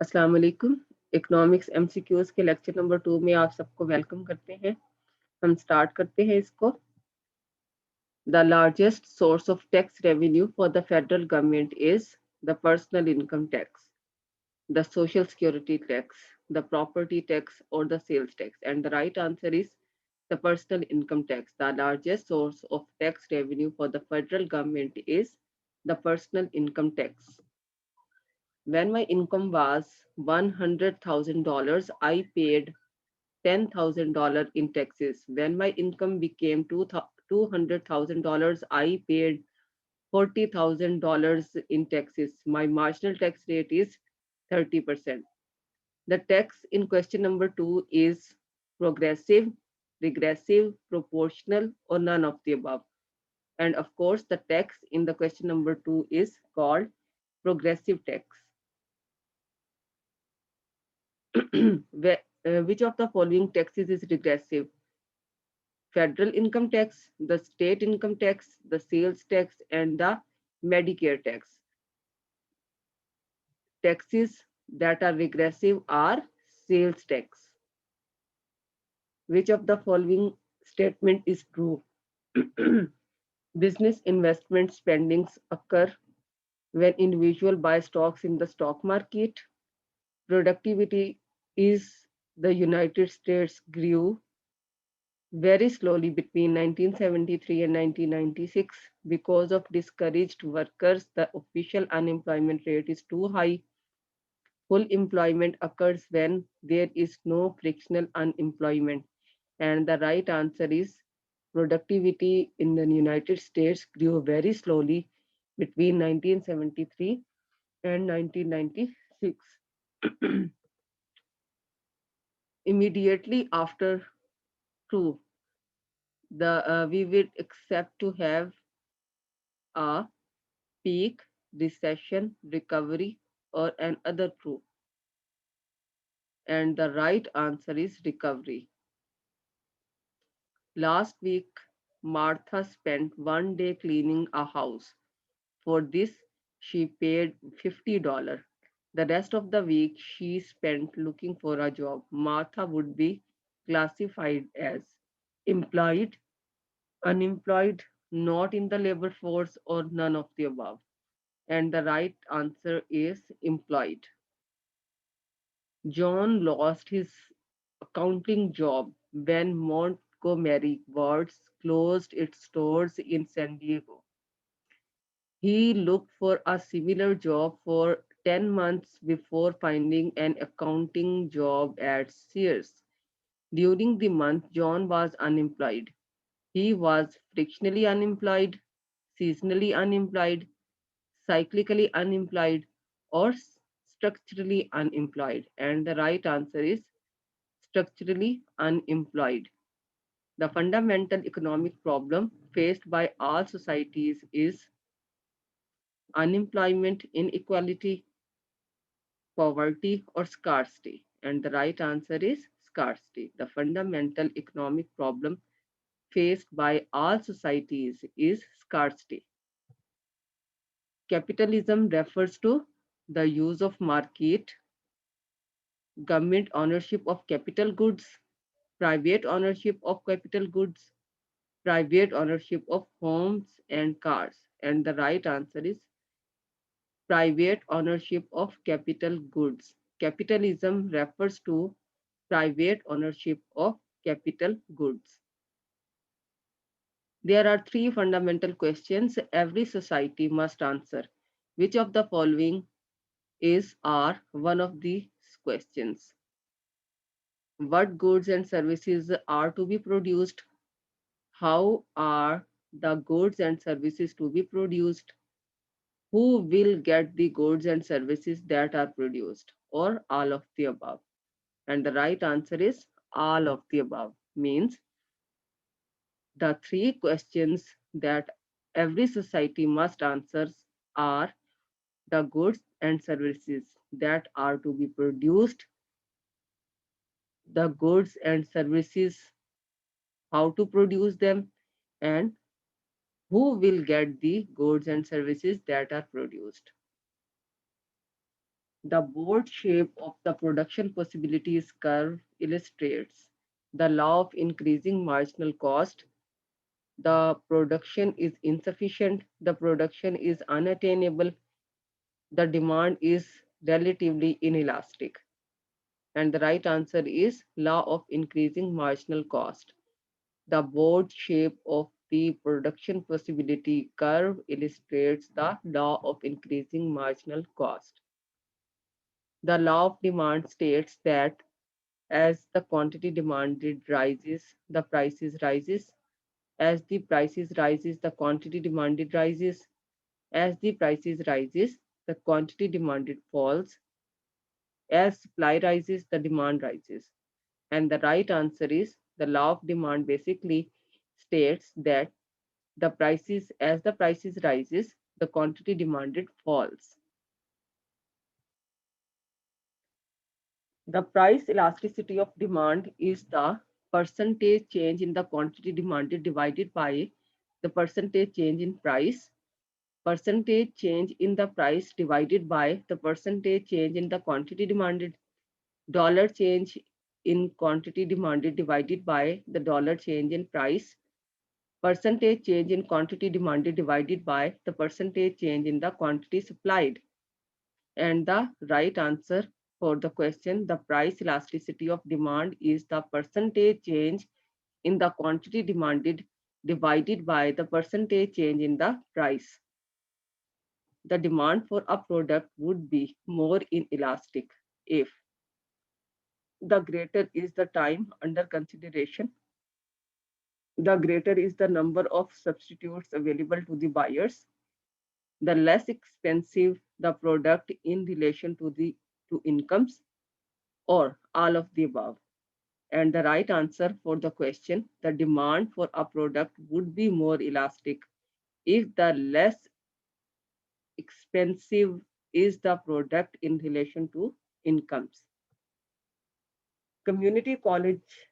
अस्सलाम वालेकुम। Economics MCQs के लेक्चर नंबर 2 में आप सबको वेलकम करते हैं। हम स्टार्ट करते हैं इसको। The largest source of tax revenue for the federal government is the personal income tax, the social security tax, the property tax, or the sales tax. And the right answer is the personal income tax. The largest source of tax revenue for the federal government is the personal income tax. When my income was $100,000, I paid $10,000 in taxes. When my income became $200,000, I paid $40,000 in taxes. My marginal tax rate is 30%. The tax in question number 2 is progressive, regressive, proportional, or none of the above. And of course, the tax in the question number 2 is called progressive tax. Which of the following taxes is regressive? Federal income tax, the state income tax, the sales tax, and the Medicare tax. Taxes that are regressive are sales tax. Which of the following statement is true? Business investment spendings occur when individual buy stocks in the stock market. Productivity is the United States grew very slowly between 1973 and 1996 because of discouraged workers. The official unemployment rate is too high. Full employment occurs when there is no frictional unemployment. And the right answer is productivity in the United States grew very slowly between 1973 and 1996. Immediately after true, we will accept to have a peak, recession, recovery, or an other true. And the right answer is recovery. Last week, Martha spent 1 day cleaning a house. For this, she paid $50. The rest of the week, she spent looking for a job. Martha would be classified as employed, unemployed, not in the labor force, or none of the above. And the right answer is employed. John lost his accounting job when Montgomery Wards closed its stores in San Diego. He looked for a similar job for 10 months before finding an accounting job at Sears. During the month, John was unemployed. He was frictionally unemployed, seasonally unemployed, cyclically unemployed, or structurally unemployed. And the right answer is structurally unemployed. The fundamental economic problem faced by all societies is unemployment, inequality, poverty, or scarcity. And the right answer is scarcity. The fundamental economic problem faced by all societies is scarcity. Capitalism refers to the use of market, government ownership of capital goods, private ownership of capital goods, private ownership of homes and cars. And the right answer is private ownership of capital goods. Capitalism refers to private ownership of capital goods. There are three fundamental questions every society must answer. Which of the following is or one of these questions? What goods and services are to be produced? How are the goods and services to be produced? Who will get the goods and services that are produced? Or all of the above? And the right answer is all of the above. Means the three questions that every society must answer are the goods and services that are to be produced, the goods and services, how to produce them, and who will get the goods and services that are produced. The board shape of the production possibilities curve illustrates the law of increasing marginal cost. The production is insufficient, the production is unattainable, the demand is relatively inelastic. And the right answer is law of increasing marginal cost. The board shape of the production possibility curve illustrates the law of increasing marginal cost. The law of demand states that as the quantity demanded rises, the prices rises. As the prices rises, the quantity demanded rises. As the prices rises, the quantity demanded falls. As supply rises, the demand rises. And the right answer is the law of demand basically states that as the prices rises, the quantity demanded falls. The price elasticity of demand is the percentage change in the quantity demanded divided by the percentage change in price. Percentage change in the price divided by the percentage change in the quantity demanded. Dollar change in quantity demanded divided by the dollar change in price. Percentage change in quantity demanded divided by the percentage change in the quantity supplied. And the right answer for the question, the price elasticity of demand is the percentage change in the quantity demanded divided by the percentage change in the price. The demand for a product would be more inelastic if the greater is the time under consideration, the greater is the number of substitutes available to the buyers, the less expensive the product in relation to the to incomes, or all of the above. And the right answer for the question, the demand for a product would be more elastic if the less expensive is the product in relation to incomes. Community college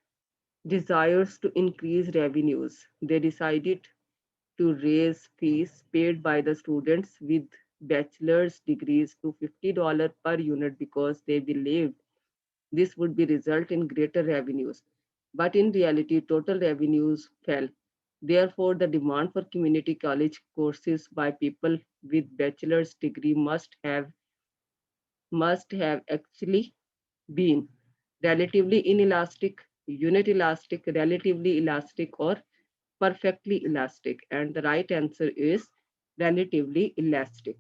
desires to increase revenues. They decided to raise fees paid by the students with bachelor's degrees to $50 per unit because they believed this would be result in greater revenues. But in reality, total revenues fell. Therefore, the demand for community college courses by people with bachelor's degree must have actually been relatively inelastic, unit elastic, relatively elastic, or perfectly elastic. And the right answer is relatively elastic.